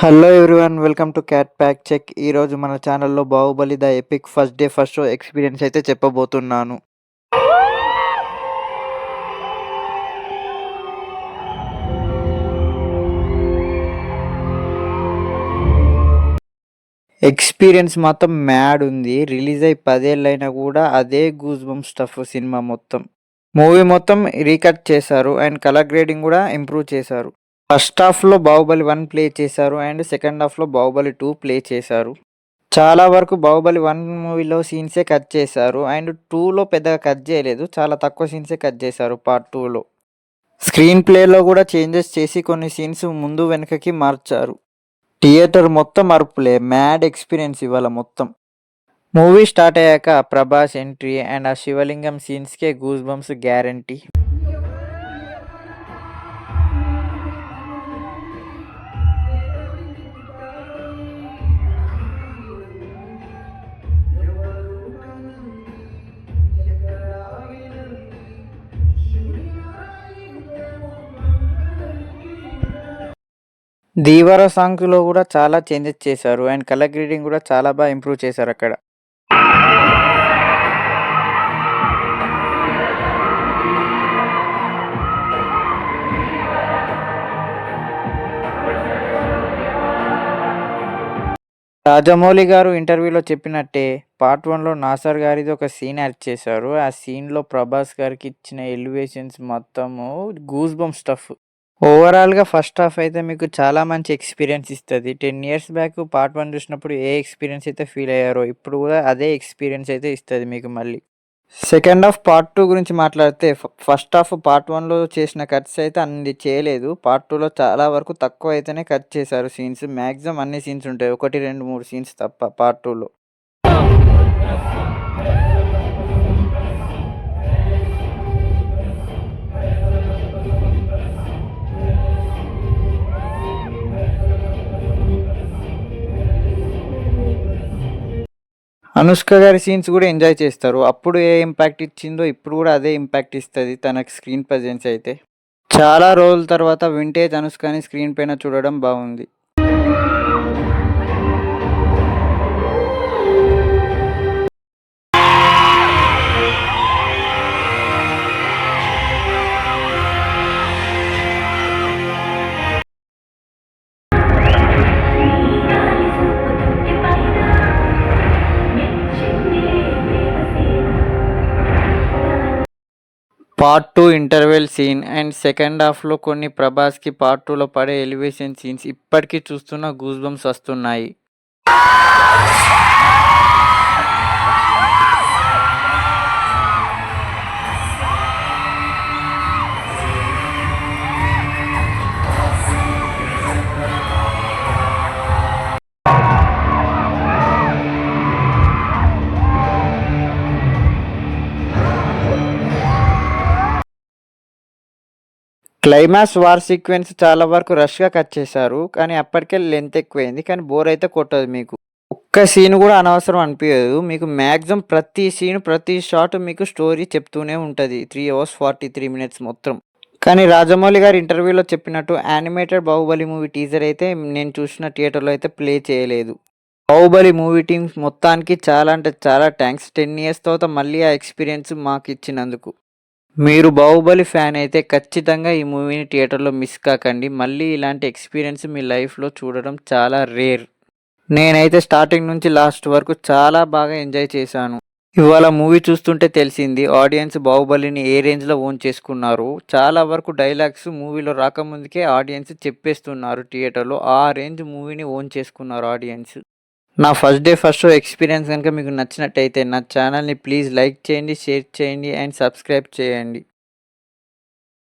Hello everyone, welcome to cat pack check. ఈరోజు మన ఛానల్లో 'Baahubali the epic first day first show' experience అయితే చెప్పబోతున్నాను. ఎక్స్పీరియన్స్ మాత్రం మ్యాడ్ ఉంది. రిలీజ్ అయ్యి 10 ఏళ్ళైనా కూడా అదే గూస్ బంప్స్ స్టఫ్ సినిమా మొత్తం. మూవీ మొత్తం రీకట్ చేశారు అండ్ కలర్ గ్రేడింగ్ కూడా ఇంప్రూవ్ చేశారు. ఫస్ట్ హాఫ్లో 'బాహుబలి 1' ప్లే చేశారు అండ్ సెకండ్ హాఫ్లో 'బాహుబలి 2' ప్లే చేశారు. చాలా వరకు 'బాహుబలి 1' మూవీలో సీన్సే కట్ చేశారు అండ్ 2లో పెద్దగా కట్ చేయలేదు. చాలా తక్కువ సీన్సే కట్ చేశారు పార్ట్ 2లో. స్క్రీన్ ప్లేలో కూడా చేంజెస్ చేసి కొన్ని సీన్స్ ముందు వెనకకి మార్చారు. థియేటర్ మొత్తం అరుపులే, మ్యాడ్ ఎక్స్పీరియన్స్ ఇవాళ మొత్తం. మూవీ స్టార్ట్ అయ్యాక ప్రభాస్ ఎంట్రీ అండ్ ఆ శివలింగం సీన్స్కే గూస్ బంప్స్ గ్యారంటీ. ధీవర సాంగ్లో కూడా చాలా చేంజెస్ చేశారు అండ్ కలర్ గ్రేడింగ్ కూడా చాలా బాగా ఇంప్రూవ్ చేశారు అక్కడ. రాజమౌళి గారు ఇంటర్వ్యూలో చెప్పినట్టే పార్ట్ 1లో నాసర్ గారిది ఒక సీన్ యాడ్ చేశారు. ఆ సీన్లో ప్రభాస్ గారికి ఇచ్చిన ఎలివేషన్స్ మొత్తము గూస్ బంప్ స్టఫ్. ఓవరాల్గా ఫస్ట్ హాఫ్ అయితే మీకు చాలా మంచి ఎక్స్పీరియన్స్ ఇస్తుంది. 10 ఇయర్స్ బ్యాక్ పార్ట్ 1 చూసినప్పుడు ఏ ఎక్స్పీరియన్స్ అయితే ఫీల్ అయ్యారో ఇప్పుడు కూడా అదే ఎక్స్పీరియన్స్ అయితే ఇస్తుంది మీకు మళ్ళీ. సెకండ్ హాఫ్ పార్ట్ 2 గురించి మాట్లాడితే ఫస్ట్ హాఫ్ పార్ట్ 1లో చేసిన కట్స్ అయితే అన్ని చేయలేదు. పార్ట్ 2లో చాలా వరకు తక్కువ అయితేనే కట్ చేశారు సీన్స్. మ్యాక్సిమం అన్ని సీన్స్ ఉంటాయి, 1, 2, 3 సీన్స్ తప్ప పార్ట్ 2లో. అనుష్క గారి సీన్స్ కూడా ఎంజాయ్ చేస్తారు. అప్పుడు ఏ ఇంపాక్ట్ ఇచ్చిందో ఇప్పుడు కూడా అదే ఇంపాక్ట్ ఇస్తుంది తనకి స్క్రీన్ ప్రెజెన్స్ అయితే. చాలా రోజుల తర్వాత వింటేజ్ అనుష్కని స్క్రీన్ పైన చూడడం బాగుంది. Part 2 interval scene and second హాఫ్లో కొన్ని ప్రభాస్కి పార్ట్ 2లో పడే ఎలివేషన్ సీన్స్ ఇప్పటికీ చూస్తున్న గూస్ బంప్స్ వస్తున్నాయి. క్లైమాక్స్ వార్ సీక్వెన్స్ చాలా వరకు రష్గా కట్ చేశారు, కానీ అప్పటికే లెంత్ ఎక్కువైంది. కానీ బోర్ అయితే కొట్టదు మీకు. ఒక్క సీన్ కూడా అనవసరం అనిపించదు మీకు. మ్యాక్సిమం ప్రతి సీన్ ప్రతి షాట్ మీకు స్టోరీ చెప్తూనే ఉంటుంది. 3 hours 43 minutes మొత్తం. కానీ రాజమౌళి గారు ఇంటర్వ్యూలో చెప్పినట్టు యానిమేటెడ్ బాహుబలి మూవీ టీజర్ అయితే నేను చూసిన థియేటర్లో అయితే ప్లే చేయలేదు. బాహుబలి మూవీ టీమ్ మొత్తానికి చాలా అంటే చాలా థ్యాంక్స్. 10 years తర్వాత మళ్ళీ ఆ ఎక్స్పీరియన్స్ మాకు ఇచ్చినందుకు. మీరు బాహుబలి ఫ్యాన్ అయితే ఖచ్చితంగా ఈ మూవీని థియేటర్లో మిస్ కాకండి. మళ్ళీ ఇలాంటి ఎక్స్పీరియన్స్ మీ లైఫ్లో చూడడం చాలా రేర్. నేనైతే స్టార్టింగ్ నుంచి లాస్ట్ వరకు చాలా బాగా ఎంజాయ్ చేశాను. ఇవాళ మూవీ చూస్తుంటే తెలిసింది ఆడియన్స్ బాహుబలిని ఏ రేంజ్లో ఓన్ చేసుకున్నారు. చాలా వరకు డైలాగ్స్ మూవీలో రాకముందుకే ఆడియన్స్ చెప్పేస్తున్నారు థియేటర్లో. ఆ రేంజ్ మూవీని ఓన్ చేసుకున్నారు ఆడియన్స్. నా first day first show experience కనుక మీకు నచ్చినట్టయితే నా ఛానల్ని ప్లీజ్ లైక్ చేయండి, షేర్ చేయండి అండ్ సబ్స్క్రైబ్ చేయండి.